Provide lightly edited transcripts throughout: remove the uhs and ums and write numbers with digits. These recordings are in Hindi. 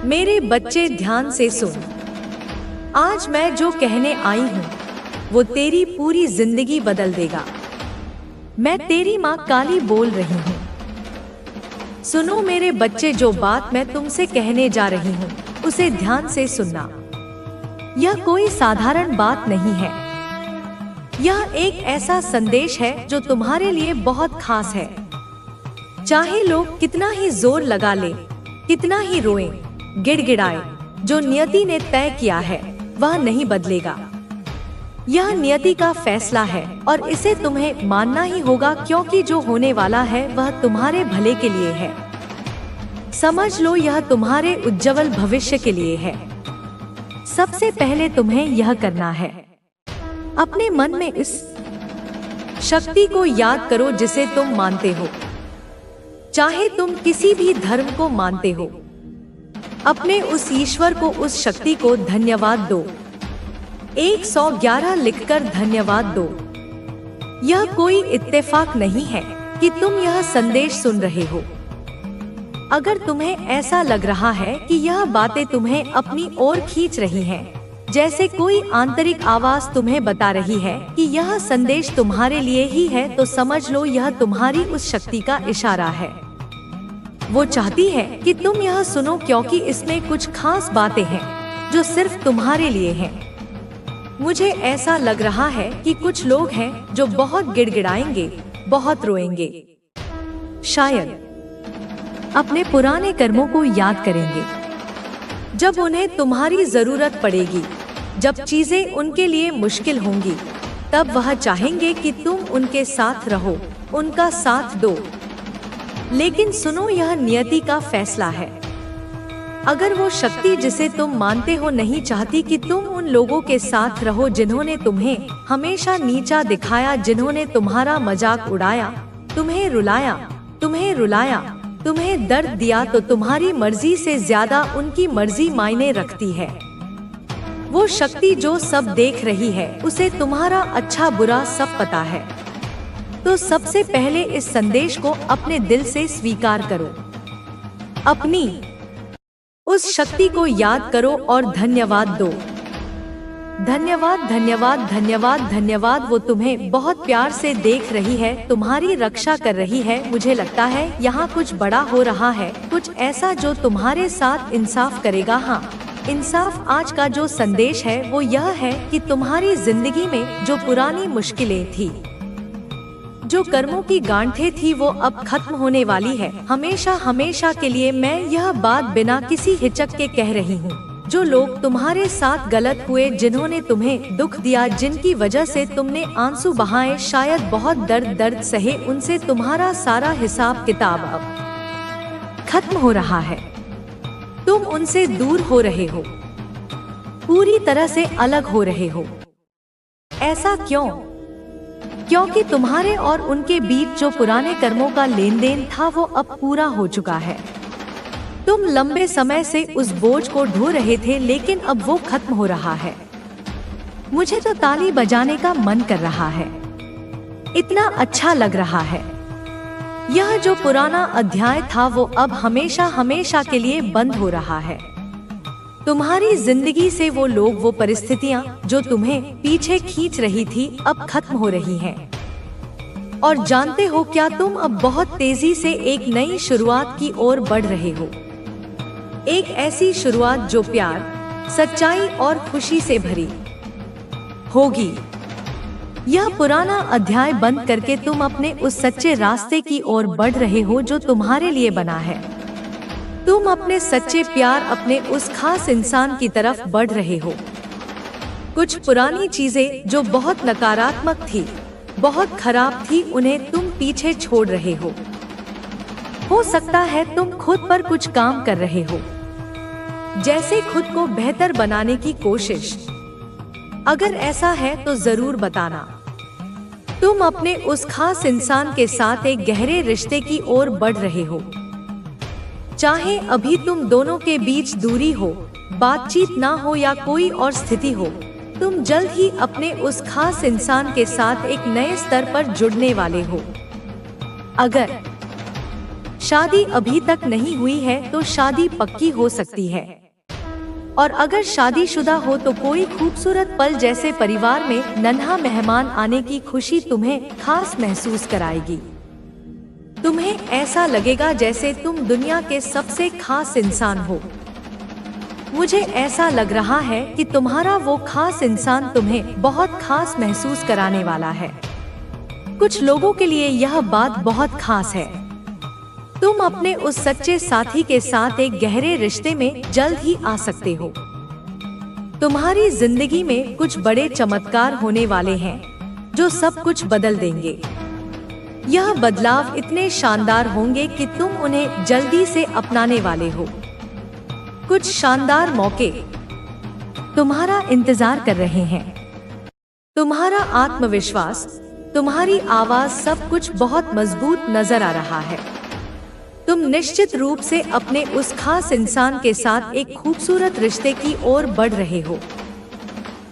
मेरे बच्चे ध्यान से सुन। आज मैं जो कहने आई हूँ वो तेरी पूरी जिंदगी बदल देगा। मैं तेरी माँ काली बोल रही हूँ। सुनो मेरे बच्चे, जो बात मैं तुमसे कहने जा रही हूँ उसे ध्यान से सुनना। यह कोई साधारण बात नहीं है। यह एक ऐसा संदेश है जो तुम्हारे लिए बहुत खास है। चाहे लोग कितना ही जोर लगा ले, कितना ही रोएं, गिड़गिड़ाए, जो नियति ने तय किया है वह नहीं बदलेगा। यह नियति का फैसला है और इसे तुम्हें मानना ही होगा, क्योंकि जो होने वाला है वह तुम्हारे भले के लिए है। समझ लो, यह तुम्हारे उज्जवल भविष्य के लिए है। सबसे पहले तुम्हें यह करना है, अपने मन में इस शक्ति को याद करो जिसे तुम मानते हो। चाहे तुम किसी भी धर्म को मानते हो, अपने उस ईश्वर को, उस शक्ति को धन्यवाद दो। 111 लिखकर धन्यवाद दो। यह कोई इत्तेफाक नहीं है कि तुम यह संदेश सुन रहे हो। अगर तुम्हें ऐसा लग रहा है कि यह बातें तुम्हें अपनी ओर खींच रही हैं, जैसे कोई आंतरिक आवाज तुम्हें बता रही है कि यह संदेश तुम्हारे लिए ही है, तो समझ लो यह तुम्हारी उस शक्ति का इशारा है। वो चाहती है कि तुम यह सुनो, क्योंकि इसमें कुछ खास बातें हैं जो सिर्फ तुम्हारे लिए हैं। मुझे ऐसा लग रहा है कि कुछ लोग हैं जो बहुत गिड़गिड़ाएंगे, बहुत रोएंगे, शायद अपने पुराने कर्मों को याद करेंगे। जब उन्हें तुम्हारी जरूरत पड़ेगी, जब चीजें उनके लिए मुश्किल होंगी, तब वह चाहेंगे कि तुम उनके साथ रहो, उनका साथ दो। लेकिन सुनो, यह नियति का फैसला है। अगर वो शक्ति जिसे तुम मानते हो नहीं चाहती कि तुम उन लोगों के साथ रहो जिन्होंने तुम्हें हमेशा नीचा दिखाया, जिन्होंने तुम्हारा मजाक उड़ाया, तुम्हें रुलाया, तुम्हें दर्द दिया, तो तुम्हारी मर्जी से ज्यादा उनकी मर्जी मायने रखती है। वो शक्ति जो सब देख रही है, उसे तुम्हारा अच्छा बुरा सब पता है। तो सबसे पहले इस संदेश को अपने दिल से स्वीकार करो। अपनी उस शक्ति को याद करो और धन्यवाद दो। धन्यवाद, धन्यवाद, धन्यवाद, धन्यवाद। वो तुम्हें बहुत प्यार से देख रही है, तुम्हारी रक्षा कर रही है। मुझे लगता है यहाँ कुछ बड़ा हो रहा है, कुछ ऐसा जो तुम्हारे साथ इंसाफ करेगा। हाँ, इंसाफ। आज का जो संदेश है वो यह है कि तुम्हारी जिंदगी में जो पुरानी मुश्किलें थी, जो कर्मों की गांठें थी, वो अब खत्म होने वाली है, हमेशा हमेशा के लिए। मैं यह बात बिना किसी हिचक के कह रही हूँ। जो लोग तुम्हारे साथ गलत हुए, जिन्होंने तुम्हें दुख दिया, जिनकी वजह से तुमने आंसू बहाए, शायद बहुत दर्द सहे, उनसे तुम्हारा सारा हिसाब किताब अब खत्म हो रहा है। तुम उनसे दूर हो रहे हो, पूरी तरह से अलग हो रहे हो। ऐसा क्यों? क्योंकि तुम्हारे और उनके बीच जो पुराने कर्मों का लेन देन था वो अब पूरा हो चुका है। तुम लंबे समय से उस बोझ को ढो रहे थे, लेकिन अब वो खत्म हो रहा है। मुझे तो ताली बजाने का मन कर रहा है, इतना अच्छा लग रहा है। यह जो पुराना अध्याय था वो अब हमेशा हमेशा के लिए बंद हो रहा है। तुम्हारी जिंदगी से वो लोग, वो परिस्थितियां जो तुम्हें पीछे खींच रही थी, अब खत्म हो रही हैं। और जानते हो क्या, तुम अब बहुत तेजी से एक नई शुरुआत की ओर बढ़ रहे हो। एक ऐसी शुरुआत जो प्यार, सच्चाई और खुशी से भरी होगी। यह पुराना अध्याय बंद करके तुम अपने उस सच्चे रास्ते की ओर बढ़ रहे हो जो तुम्हारे लिए बना है। तुम अपने सच्चे प्यार, अपने उस खास इंसान की तरफ बढ़ रहे हो। कुछ पुरानी चीजें जो बहुत नकारात्मक थी, बहुत खराब थी, उन्हें तुम पीछे छोड़ रहे हो सकता है तुम खुद पर कुछ काम कर रहे हो, जैसे खुद को बेहतर बनाने की कोशिश। अगर ऐसा है तो जरूर बताना। तुम अपने उस खास इंसान के साथ एक गहरे रिश्ते की ओर बढ़ रहे हो। चाहे अभी तुम दोनों के बीच दूरी हो, बातचीत ना हो या कोई और स्थिति हो, तुम जल्द ही अपने उस खास इंसान के साथ एक नए स्तर पर जुड़ने वाले हो। अगर शादी अभी तक नहीं हुई है तो शादी पक्की हो सकती है। और अगर शादीशुदा हो तो कोई खूबसूरत पल जैसे परिवार में नन्हा मेहमान आने की खुशी तुम्हें खास महसूस कराएगी। तुम्हें ऐसा लगेगा जैसे तुम दुनिया के सबसे खास इंसान हो। मुझे ऐसा लग रहा है कि तुम्हारा वो खास इंसान तुम्हें बहुत खास महसूस कराने वाला है। कुछ लोगों के लिए यह बात बहुत खास है। तुम अपने उस सच्चे साथी के साथ एक गहरे रिश्ते में जल्द ही आ सकते हो। तुम्हारी जिंदगी में कुछ बड़े चमत्कार होने वाले हैं जो सब कुछ बदल देंगे। यह बदलाव इतने शानदार होंगे कि तुम उन्हें जल्दी से अपनाने वाले हो। कुछ शानदार मौके तुम्हारा इंतजार कर रहे हैं। तुम्हारा आत्मविश्वास, तुम्हारी आवाज, सब कुछ बहुत मजबूत नजर आ रहा है। तुम निश्चित रूप से अपने उस खास इंसान के साथ एक खूबसूरत रिश्ते की ओर बढ़ रहे हो।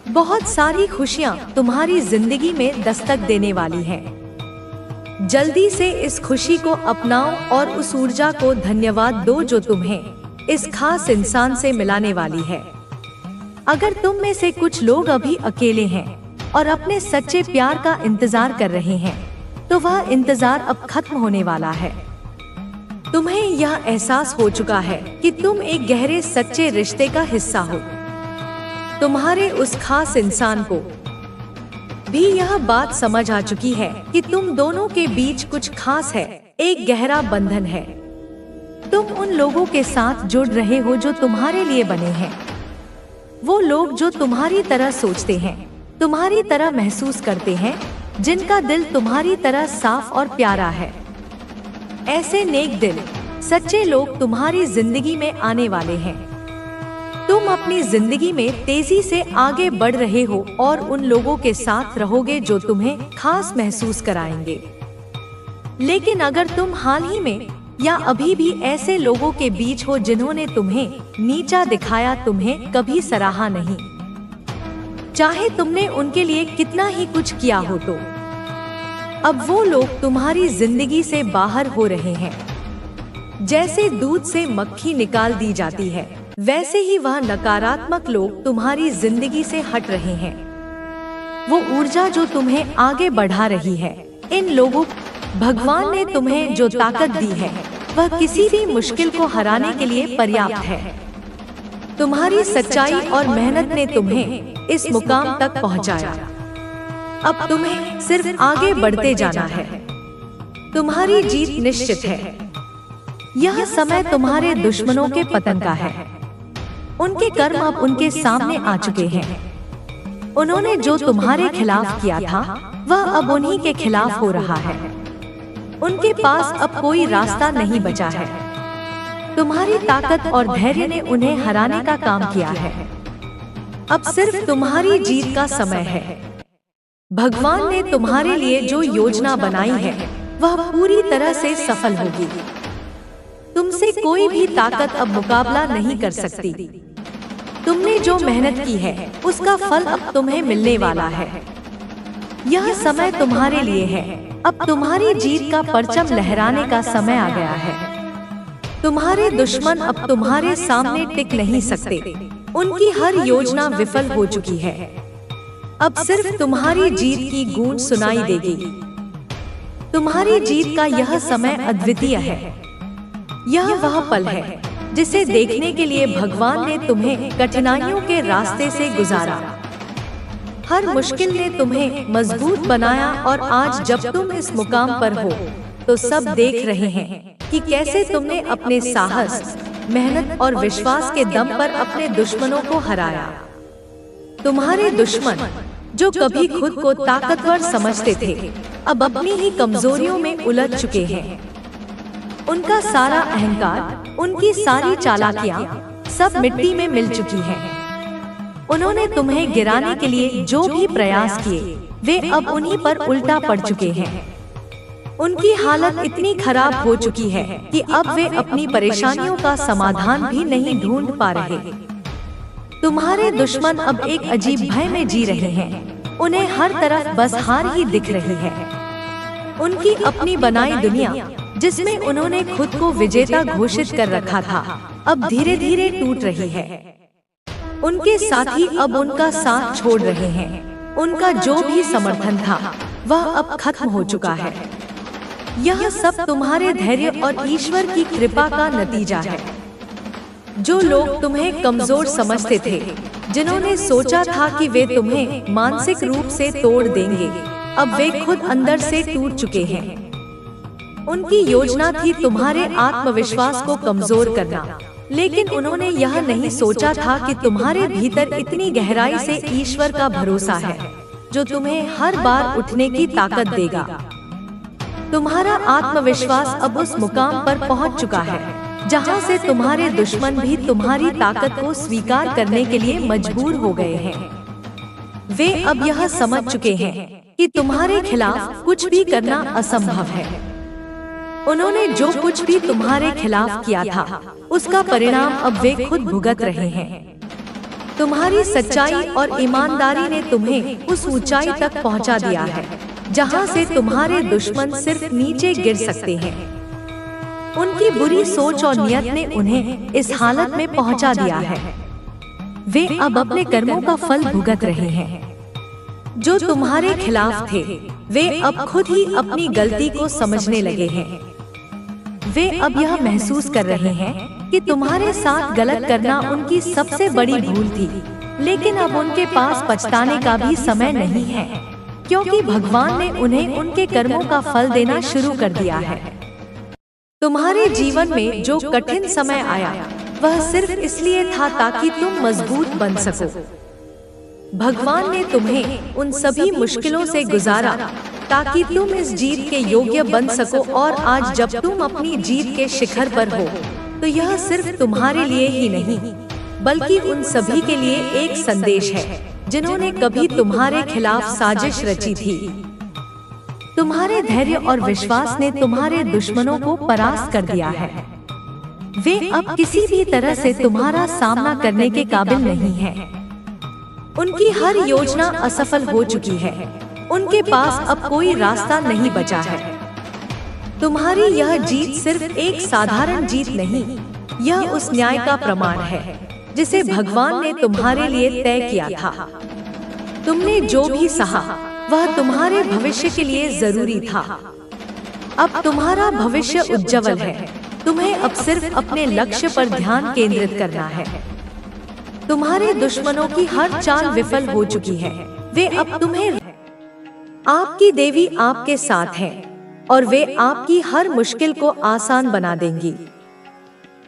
बहुत सारी खुशियां तुम्हारी जिंदगी में दस्तक देने वाली हैं। जल्दी से इस खुशी को अपनाओ और उस ऊर्जा को धन्यवाद दो जो तुम्हें इस खास इंसान से मिलाने वाली है। अगर तुम में से कुछ लोग अभी अकेले हैं और अपने सच्चे प्यार का इंतजार कर रहे हैं, तो वह इंतजार अब खत्म होने वाला है। तुम्हें यह एहसास हो चुका है कि तुम एक गहरे सच्चे रिश्ते का हिस्सा हो। तुम्हारे उस खास इंसान को भी यह बात समझ आ चुकी है कि तुम दोनों के बीच कुछ खास है, एक गहरा बंधन है। तुम उन लोगों के साथ जुड़ रहे हो जो तुम्हारे लिए बने हैं। वो लोग जो तुम्हारी तरह सोचते हैं, तुम्हारी तरह महसूस करते हैं, जिनका दिल तुम्हारी तरह साफ और प्यारा है। ऐसे नेक दिल, सच्चे लोग तुम्हारी जिंदगी में आने वाले हैं। तुम अपनी जिंदगी में तेजी से आगे बढ़ रहे हो और उन लोगों के साथ रहोगे जो तुम्हें खास महसूस कराएंगे। लेकिन अगर तुम हाल ही में या अभी भी ऐसे लोगों के बीच हो जिन्होंने तुम्हें नीचा दिखाया, तुम्हें कभी सराहा नहीं, चाहे तुमने उनके लिए कितना ही कुछ किया हो, तो अब वो लोग तुम्हारी जिंदगी से बाहर हो रहे हैं। जैसे दूध से मक्खी निकाल दी जाती है, वैसे ही वह नकारात्मक लोग तुम्हारी जिंदगी से हट रहे हैं। वो ऊर्जा जो तुम्हें आगे बढ़ा रही है, इन लोगों, भगवान ने तुम्हें जो ताकत दी है, वह किसी भी मुश्किल को हराने के लिए पर्याप्त है। तुम्हारी सच्चाई और मेहनत ने तुम्हें इस मुकाम तक पहुंचाया। अब तुम्हें सिर्फ आगे बढ़ते जाना है। तुम्हारी जीत निश्चित है। यह समय तुम्हारे दुश्मनों के पतन का है। उनके कर्म अब उनके सामने आ चुके हैं। उन्होंने जो तुम्हारे खिलाफ किया था, वह अब उन्हीं के खिलाफ हो रहा है। उनके पास अब कोई रास्ता नहीं बचा है। तुम्हारी ताकत और धैर्य ने उन्हें हराने का काम किया है। अब सिर्फ तुम्हारी जीत का समय है। भगवान ने तुम्हारे लिए जो योजना बनाई है, वह पूरी तरह से सफल होगी। तुमसे कोई भी ताकत अब मुकाबला नहीं कर सकती। तुमने जो मेहनत की है, उसका फल अब तुम्हें मिलने वाला है। यह समय तुम्हारे लिए है। अब तुम्हारी जीत का परचम लहराने का समय आ गया है। तुम्हारे दुश्मन अब तुम्हारे सामने टिक नहीं सकते। उनकी हर योजना विफल हो चुकी है। अब सिर्फ तुम्हारी जीत की गूंज सुनाई देगी। तुम्हारी जीत का यह समय अद्वितीय है। यह वह पल है जिसे देखने के लिए भगवान ने तुम्हें कठिनाइयों के रास्ते से गुजारा। हर मुश्किल ने तुम्हें मजबूत बनाया और आज जब तुम इस मुकाम पर हो, तो सब देख रहे हैं कि कैसे तुमने अपने साहस, मेहनत और विश्वास के दम पर अपने दुश्मनों को हराया। तुम्हारे दुश्मन जो कभी खुद को ताकतवर समझते थे, अब अपनी ही कमजोरियों में उलझ चुके हैं। उनका सारा अहंकार, उनकी सारी चालाकियां सब मिट्टी में मिल चुकी हैं। उन्होंने तुम्हें गिराने के लिए जो भी प्रयास किए, वे अब उन्हीं पर उल्टा पड़ चुके हैं। उनकी हालत इतनी खराब हो चुकी है कि अब वे अपनी परेशानियों का समाधान भी नहीं ढूंढ पा रहे। तुम्हारे दुश्मन अब एक अजीब भय में जी रहे हैं। उन्हें हर तरफ बस हार ही दिख रही है। उनकी अपनी बनाई दुनिया जिसमें उन्होंने खुद को विजेता घोषित कर रखा था, अब धीरे धीरे टूट रही है। उनके साथी अब उनका साथ छोड़ रहे हैं। उनका जो भी समर्थन था वह अब खत्म हो चुका है। यह सब तुम्हारे धैर्य और ईश्वर की कृपा का नतीजा है। जो लोग तुम्हें कमजोर समझते थे, जिन्होंने सोचा था कि वे तुम्हें मानसिक रूप से तोड़ देंगे, अब वे खुद अंदर से टूट चुके हैं। उनकी योजना थी तुम्हारे आत्मविश्वास को कमजोर करना, लेकिन उन्होंने यह नहीं सोचा था कि तुम्हारे भीतर इतनी गहराई से ईश्वर का भरोसा है, जो तुम्हें हर बार उठने की ताकत देगा। तुम्हारा आत्मविश्वास अब उस मुकाम पर पहुंच चुका है, जहां से तुम्हारे दुश्मन भी तुम्हारी ताकत को स्वीकार करने के लिए मजबूर हो गए हैं। वे अब यह समझ चुके हैं कि तुम्हारे खिलाफ कुछ भी करना असंभव है। उन्होंने जो कुछ भी तुम्हारे खिलाफ किया था, उसका परिणाम अब वे खुद भुगत रहे हैं। तुम्हारी सच्चाई और ईमानदारी ने तुम्हें उस ऊंचाई तक पहुंचा दिया है, जहां से तुम्हारे दुश्मन सिर्फ नीचे गिर सकते हैं। उनकी बुरी सोच और नियत ने उन्हें इस हालत में पहुंचा दिया है। वे अब अपने कर्मों का फल भुगत रहे हैं। जो तुम्हारे खिलाफ थे, वे अब खुद ही अपनी गलती को समझने लगे हैं। वे अब यह महसूस कर रहे हैं कि तुम्हारे साथ गलत करना उनकी सबसे बड़ी भूल थी, लेकिन अब उनके पास पछताने का भी समय नहीं है, क्योंकि भगवान ने उन्हें उनके कर्मों का फल देना शुरू कर दिया है। तुम्हारे जीवन में जो कठिन समय आया, वह सिर्फ इसलिए था ताकि तुम मजबूत बन सको। भगवान ने तुम्हें उन सभी मुश्किलों से गुजारा ताकि तुम इस जीत के योग्य बन सको, और आज जब तुम अपनी जीत के शिखर पर हो, तो यह सिर्फ तुम्हारे लिए ही नहीं, बल्कि उन सभी के लिए एक संदेश है जिन्होंने कभी तुम्हारे खिलाफ साजिश रची थी। तुम्हारे धैर्य और विश्वास ने तुम्हारे दुश्मनों को परास्त कर दिया है। वे अब किसी भी तरह से तुम्हारा सामना करने के काबिल नहीं हैं। उनकी हर योजना असफल हो चुकी है। उनके पास अब कोई रास्ता नहीं बचा है। तुम्हारी यह जीत सिर्फ एक साधारण जीत नहीं, यह उस न्याय का प्रमाण है जिसे भगवान ने तुम्हारे लिए तय किया था। तुमने जो भी सहा, वह तुम्हारे भविष्य के लिए जरूरी था। अब तुम्हारा भविष्य उज्जवल है। तुम्हें अब सिर्फ अपने लक्ष्य पर ध्यान केंद्रित करना है। तुम्हारे दुश्मनों की हर चाल विफल हो चुकी है। वे अब तुम्हें, आपकी देवी आपके साथ है और वे आपकी हर मुश्किल को आसान बना देंगी।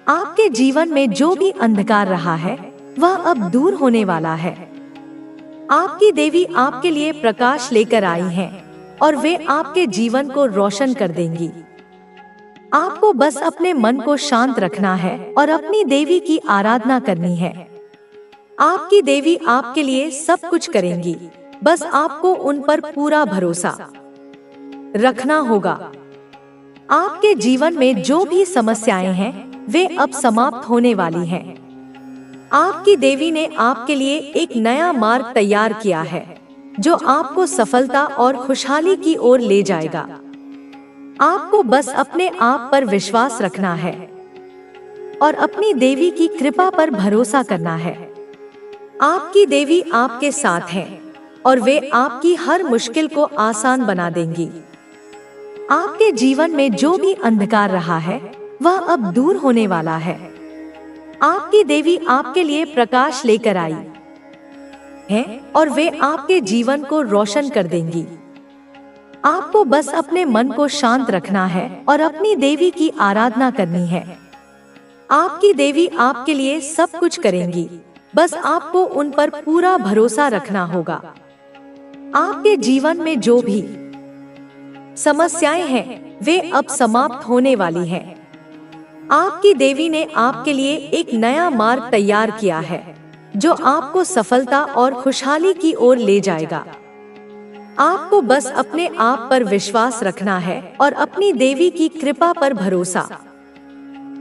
आपके जीवन में जो भी अंधकार रहा है, वह अब दूर होने वाला है। आपकी देवी आपके लिए प्रकाश लेकर आई हैं और वे आपके जीवन को रोशन कर देंगी। आपको बस अपने मन को शांत रखना है और अपनी देवी की आराधना करनी है। आपकी देवी आपके लिए सब कुछ करेंगी, बस आपको उन पर पूरा भरोसा रखना होगा। आपके जीवन में जो भी समस्याएं हैं, वे अब समाप्त होने वाली हैं। आपकी देवी ने आपके लिए एक नया मार्ग तैयार किया है, जो आपको सफलता और खुशहाली की ओर ले जाएगा। आपको बस अपने आप पर विश्वास रखना है और अपनी देवी की कृपा पर भरोसा करना है। आपकी देवी आपके साथ है और वे आपकी हर मुश्किल को आसान बना देंगी। आपके जीवन में जो भी अंधकार रहा है, वह अब दूर होने वाला है। आपकी देवी आपके लिए प्रकाश लेकर आई है और वे आपके जीवन को रोशन कर देंगी। आपको बस अपने मन को शांत रखना है और अपनी देवी की आराधना करनी है। आपकी देवी आपके लिए सब कुछ करेंगी, बस आपको उन पर पूरा भरोसा रखना होगा। आपके जीवन में जो भी समस्याएं हैं, वे अब समाप्त होने वाली हैं। आपकी देवी ने आपके लिए एक नया मार्ग तैयार किया है, जो आपको सफलता और खुशहाली की ओर ले जाएगा। आपको बस अपने आप पर विश्वास रखना है और अपनी देवी की कृपा पर भरोसा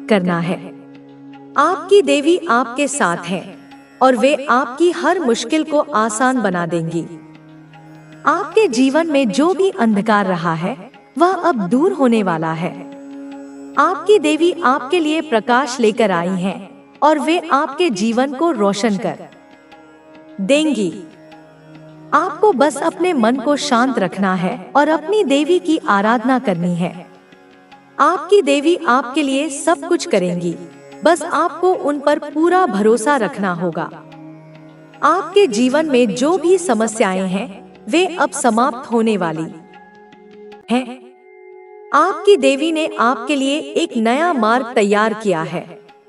करना है। आपकी देवी आपके साथ है और वे आपकी हर मुश्किल को आसान बना देंगी। आपके जीवन में जो भी अंधकार रहा है, वह अब दूर होने वाला है। आपकी देवी आपके लिए प्रकाश लेकर आई हैं और वे आपके जीवन को रोशन कर देंगी। आपको बस अपने मन को शांत रखना है और अपनी देवी की आराधना करनी है। आपकी देवी आपके लिए सब कुछ करेंगी, बस आपको उन पर पूरा भरोसा रखना होगा। आपके जीवन में जो भी समस्याएं हैं वे अब समाप्त होने वाली हैं। आपकी देवी ने आपके लिए एक नया मार्ग तैयार किया है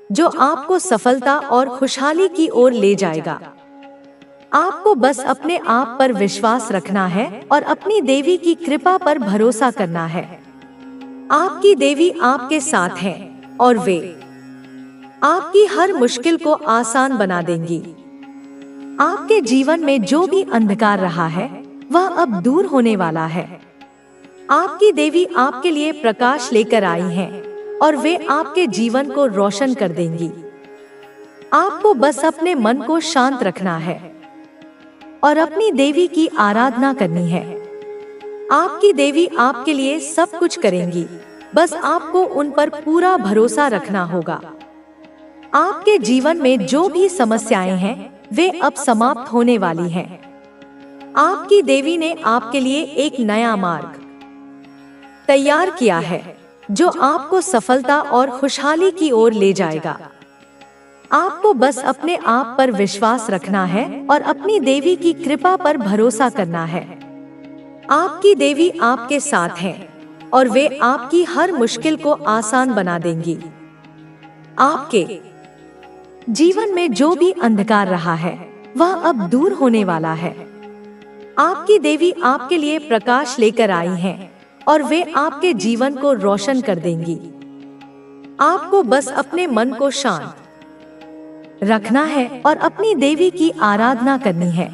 जो आपको सफलता और खुशहाली की ओर ले जाएगा। आपको बस अपने आप पर विश्वास रखना है और अपनी देवी की कृपा पर भरोसा करना है। आपकी देवी आपके साथ है और वे आपकी हर मुश्किल को आसान बना देंगी। आपके जीवन में जो भी अंधकार रहा है वह अब दूर होने वाला है। आपकी देवी आपके लिए प्रकाश लेकर आई हैं और वे आपके जीवन को रोशन कर देंगी। आपको बस अपने मन को शांत रखना है और अपनी देवी की आराधना करनी है। आपकी देवी आपके लिए सब कुछ करेंगी, बस आपको उन पर पूरा भरोसा रखना होगा। आपके जीवन में जो भी समस्याएं हैं वे अब समाप्त होने वाली हैं। आपकी देवी ने आपके लिए एक नया मार्ग तैयार किया है जो आपको सफलता और खुशहाली की ओर ले जाएगा। आपको बस अपने आप पर विश्वास रखना है और अपनी देवी की कृपा पर भरोसा करना है। आपकी देवी आपके साथ है और वे आपकी हर मुश्किल को आसान बना देंगी। आपके जीवन में जो भी अंधकार रहा है वह अब दूर होने वाला है। आपकी देवी आपके लिए प्रकाश लेकर आई हैं और वे आपके जीवन को रोशन कर देंगी। आपको बस अपने मन को शांत रखना है और अपनी देवी की आराधना करनी है।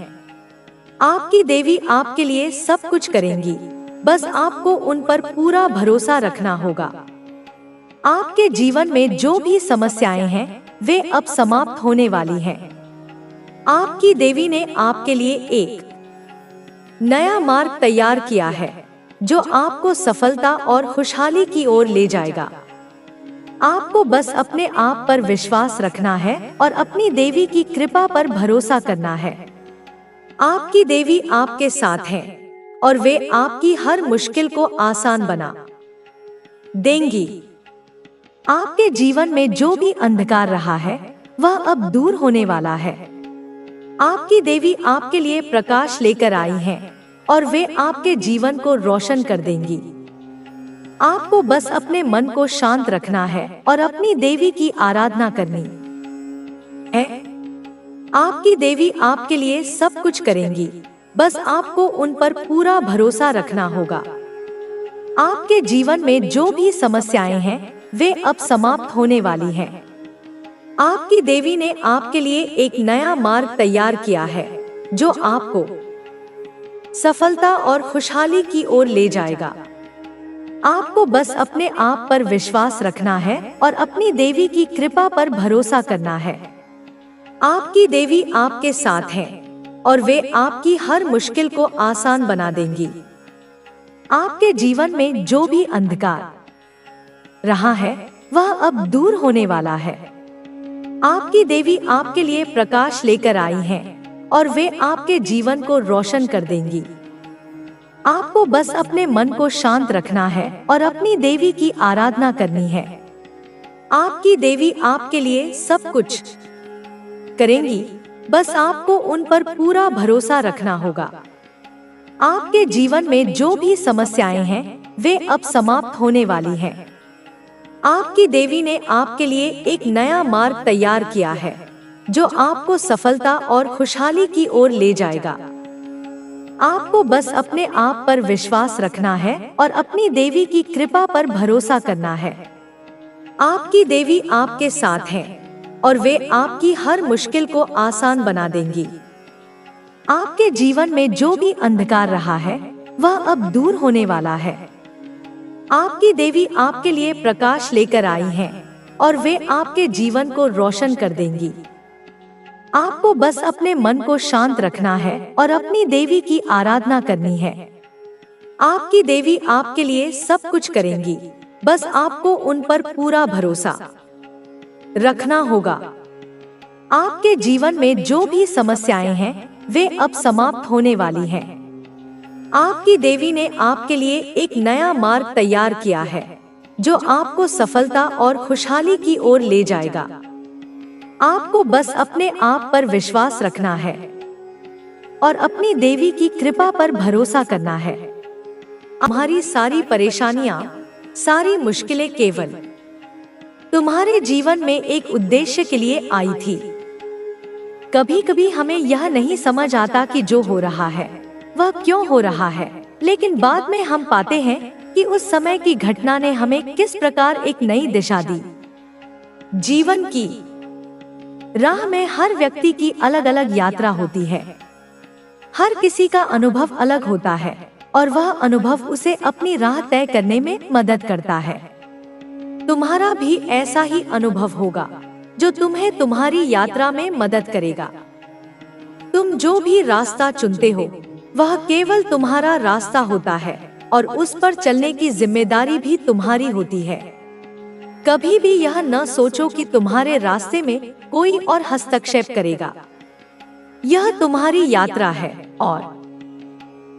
आपकी देवी आपके लिए सब कुछ करेंगी, बस आपको उन पर पूरा भरोसा रखना होगा। आपके जीवन में जो भी समस्याएं हैं वे अब समाप्त होने वाली हैं। आपकी देवी ने आपके लिए एक नया मार्ग तैयार किया है जो आपको सफलता और खुशहाली की ओर ले जाएगा। आपको बस अपने आप पर विश्वास रखना है और अपनी देवी की कृपा पर भरोसा करना है। आपकी देवी आपके साथ है और वे आपकी हर मुश्किल को आसान बना देंगी। आपके जीवन में जो भी अंधकार रहा है वह अब दूर होने वाला है। आपकी देवी आपके लिए प्रकाश लेकर आई हैं और वे आपके जीवन को रोशन कर देंगी। आपको बस अपने मन को शांत रखना है और अपनी देवी की आराधना करनी है। आपकी देवी आपके लिए सब कुछ करेंगी, बस आपको उन पर पूरा भरोसा रखना होगा। आपके जीवन में जो भी समस्याएं हैं वे अब समाप्त होने वाली हैं। आपकी देवी ने आपके लिए एक नया मार्ग तैयार किया है जो आपको सफलता और खुशहाली की ओर ले जाएगा। आपको बस अपने आप पर विश्वास रखना है और अपनी देवी की कृपा पर भरोसा करना है। आपकी देवी आपके साथ है और वे आपकी हर मुश्किल को आसान बना देंगी। आपके जीवन में जो भी अंधकार रहा है वह अब दूर होने वाला है। आपकी देवी आपके लिए प्रकाश लेकर आई हैं और वे आपके जीवन को रोशन कर देंगी। आपको बस अपने मन को शांत रखना है और अपनी देवी की आराधना करनी है। आपकी देवी आपके लिए सब कुछ करेंगी, बस आपको उन पर पूरा भरोसा रखना होगा। आपके जीवन में जो भी समस्याएं हैं वे अब समाप्त होने वाली हैं। आपकी देवी ने आपके लिए एक नया मार्ग तैयार किया है जो आपको सफलता और खुशहाली की ओर ले जाएगा। आपको बस अपने आप पर विश्वास रखना है और अपनी देवी की कृपा पर भरोसा करना है। आपकी देवी आपके साथ है और वे आपकी हर मुश्किल को आसान बना देंगी। आपके जीवन में जो भी अंधकार रहा है वह अब दूर होने वाला है। आपकी देवी आपके लिए प्रकाश लेकर आई हैं और वे आपके जीवन को रोशन कर देंगी। आपको बस अपने मन को शांत रखना है और अपनी देवी की आराधना करनी है। आपकी देवी आपके लिए सब कुछ करेंगी, बस आपको उन पर पूरा भरोसा रखना होगा। आपके जीवन में जो भी समस्याएं हैं वे अब समाप्त होने वाली हैं। आपकी देवी ने आपके लिए एक नया मार्ग तैयार किया है जो आपको सफलता और खुशहाली की ओर ले जाएगा। आपको बस अपने आप पर विश्वास रखना है और अपनी देवी की कृपा पर भरोसा करना है। हमारी सारी परेशानियां, सारी मुश्किलें केवल तुम्हारे जीवन में एक उद्देश्य के लिए आई थी। कभी कभी हमें यह नहीं समझ आता कि जो हो रहा है वह क्यों हो रहा है, लेकिन बाद में हम पाते हैं कि उस समय की घटना ने हमें किस प्रकार एक नई दिशा दी। जीवन की राह में हर व्यक्ति की अलग अलग यात्रा होती है। हर किसी का अनुभव अलग होता है और वह अनुभव उसे अपनी राह तय करने में मदद करता है। तुम्हारा भी ऐसा ही अनुभव होगा जो तुम्हें तुम्हारी यात्रा में मदद करेगा। तुम जो भी रास्ता चुनते हो वह केवल तुम्हारा रास्ता होता है और उस पर चलने की जिम्मेदारी भी तुम्हारी होती है। कभी भी यह न सोचो कि तुम्हारे रास्ते में कोई और हस्तक्षेप करेगा। यह तुम्हारी यात्रा है और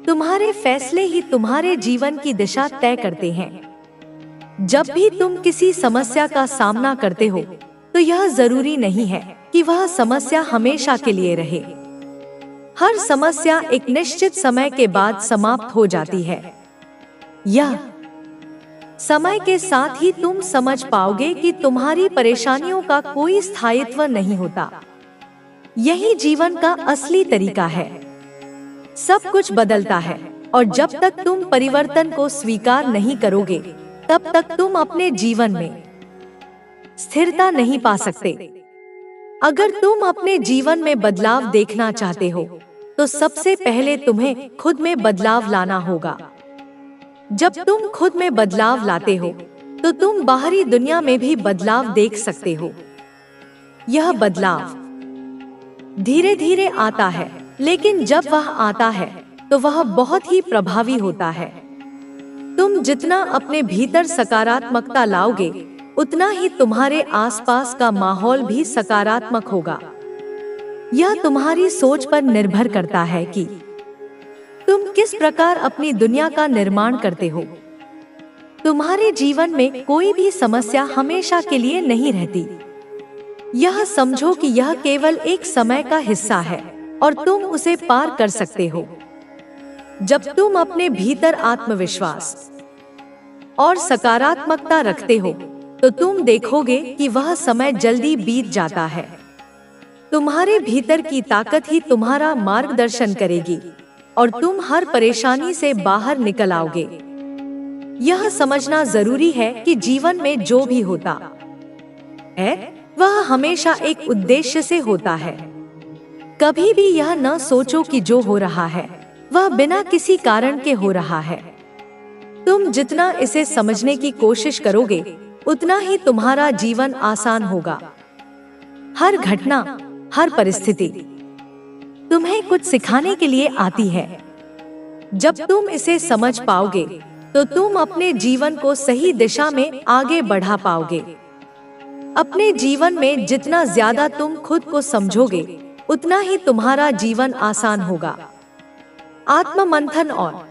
तुम्हारे फैसले ही तुम्हारे जीवन की दिशा तय करते हैं। जब भी तुम किसी समस्या का सामना करते हो तो यह जरूरी नहीं है कि वह समस्या हमेशा के लिए रहे। हर समस्या एक निश्चित समय के बाद समाप्त हो जाती है। यह समय के साथ ही तुम समझ पाओगे कि तुम्हारी परेशानियों का कोई स्थायित्व नहीं होता। यही जीवन का असली तरीका है। सब कुछ बदलता है और जब तक तुम परिवर्तन को स्वीकार नहीं करोगे तब तक तुम अपने जीवन में स्थिरता नहीं पा सकते। अगर तुम अपने जीवन में बदलाव देखना चाहते हो तो सबसे पहले तुम्हें खुद में बदलाव लाना होगा। जब तुम खुद में बदलाव लाते हो तो तुम बाहरी दुनिया में भी बदलाव देख सकते हो। यह बदलाव धीरे धीरे आता है, लेकिन जब वह आता है तो वह बहुत ही प्रभावी होता है। तुम जितना अपने भीतर सकारात्मकता लाओगे उतना ही तुम्हारे आसपास का माहौल भी सकारात्मक होगा। यह तुम्हारी सोच पर निर्भर करता है कि तुम किस प्रकार अपनी दुनिया का निर्माण करते हो। तुम्हारे जीवन में कोई भी समस्या हमेशा के लिए नहीं रहती। यह समझो कि यह केवल एक समय का हिस्सा है और तुम उसे पार कर सकते हो। जब तुम अपने भीतर आत्मविश्वास और सकारात्मकता रखते हो तो तुम देखोगे कि वह समय जल्दी बीत जाता है। तुम्हारे भीतर की ताकत ही तुम्हारा मार्गदर्शन करेगी और तुम हर परेशानी से बाहर निकल आओगे। यह समझना जरूरी है कि जीवन में जो भी होता है वह हमेशा एक उद्देश्य से होता है। कभी भी यह न सोचो कि जो हो रहा है वह बिना किसी कारण के हो रहा है। तुम जितना इसे समझने की कोशिश करोगे उतना ही तुम्हारा जीवन आसान होगा। हर घटना, हर परिस्थिति तुम्हें कुछ सिखाने के लिए आती है। जब तुम इसे समझ पाओगे तो तुम अपने जीवन को सही दिशा में आगे बढ़ा पाओगे। अपने जीवन में जितना ज्यादा तुम खुद को समझोगे उतना ही तुम्हारा जीवन आसान होगा। आत्ममंथन और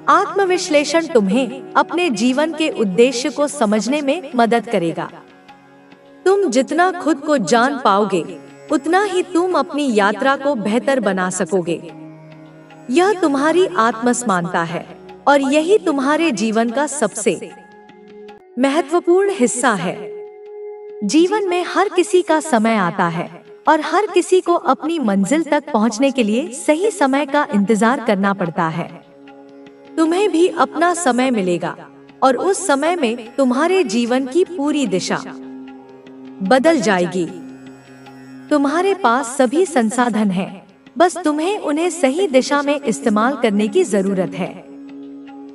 आत्मविश्लेषण तुम्हें अपने जीवन के उद्देश्य को समझने में मदद करेगा। तुम जितना खुद को जान पाओगे उतना ही तुम अपनी यात्रा को बेहतर बना सकोगे। यह तुम्हारी आत्मसमानता है और यही तुम्हारे जीवन का सबसे महत्वपूर्ण हिस्सा है। जीवन में हर किसी का समय आता है और हर किसी को अपनी मंजिल तक पहुंचने के लिए सही समय का इंतजार करना पड़ता है। तुम्हें भी अपना समय मिलेगा और उस समय में तुम्हारे जीवन की पूरी दिशा बदल जाएगी। तुम्हारे पास सभी संसाधन हैं, बस तुम्हें उन्हें सही दिशा में इस्तेमाल करने की जरूरत है।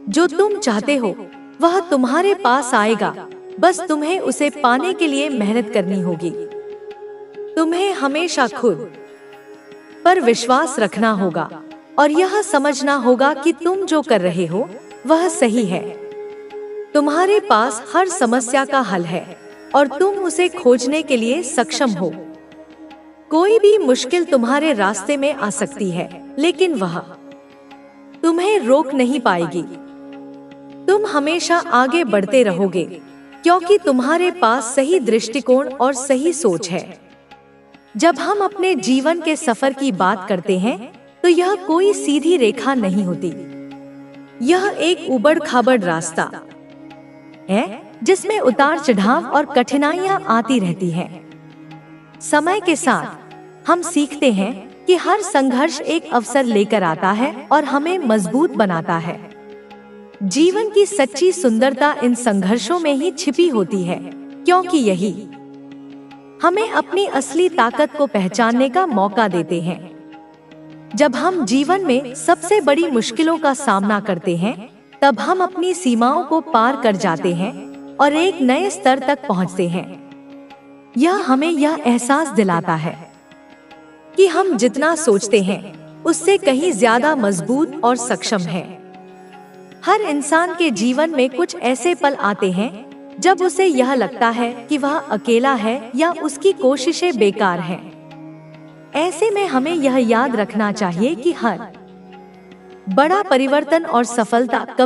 जो तुम चाहते हो वह तुम्हारे पास आएगा, बस तुम्हें उसे पाने के लिए मेहनत करनी होगी। तुम्हें हमेशा खुद पर विश्वास रखना होगा और यह समझना होगा कि तुम जो कर रहे हो वह सही है। तुम्हारे पास हर समस्या का हल है और तुम उसे खोजने के लिए सक्षम हो। कोई भी मुश्किल तुम्हारे रास्ते में आ सकती है, लेकिन वह तुम्हें रोक नहीं पाएगी। तुम हमेशा आगे बढ़ते रहोगे क्योंकि तुम्हारे पास सही दृष्टिकोण और सही सोच है। जब हम अपने जीवन के सफर की बात करते हैं तो यह कोई सीधी रेखा नहीं होती। यह एक उबड़-खाबड़ रास्ता है जिसमें उतार चढ़ाव और कठिनाइयां आती रहती हैं। समय के साथ हम सीखते हैं कि हर संघर्ष एक अवसर लेकर आता है और हमें मजबूत बनाता है। जीवन की सच्ची सुंदरता इन संघर्षों में ही छिपी होती है, क्योंकि यही हमें अपनी असली ताकत को पहचानने का मौका देते हैं। जब हम जीवन में सबसे बड़ी मुश्किलों का सामना करते हैं, तब हम अपनी सीमाओं को पार कर जाते हैं और एक नए स्तर तक पहुंचते हैं। यह हमें यह एहसास दिलाता है कि हम जितना सोचते हैं उससे कहीं ज्यादा मजबूत और सक्षम हैं। हर इंसान के जीवन में कुछ ऐसे पल आते हैं जब उसे यह लगता है कि वह अकेला है या उसकी कोशिशें बेकार हैं। ऐसे में हमें यह याद रखना चाहिए कि हर बड़ा परिवर्तन और सफलता कभी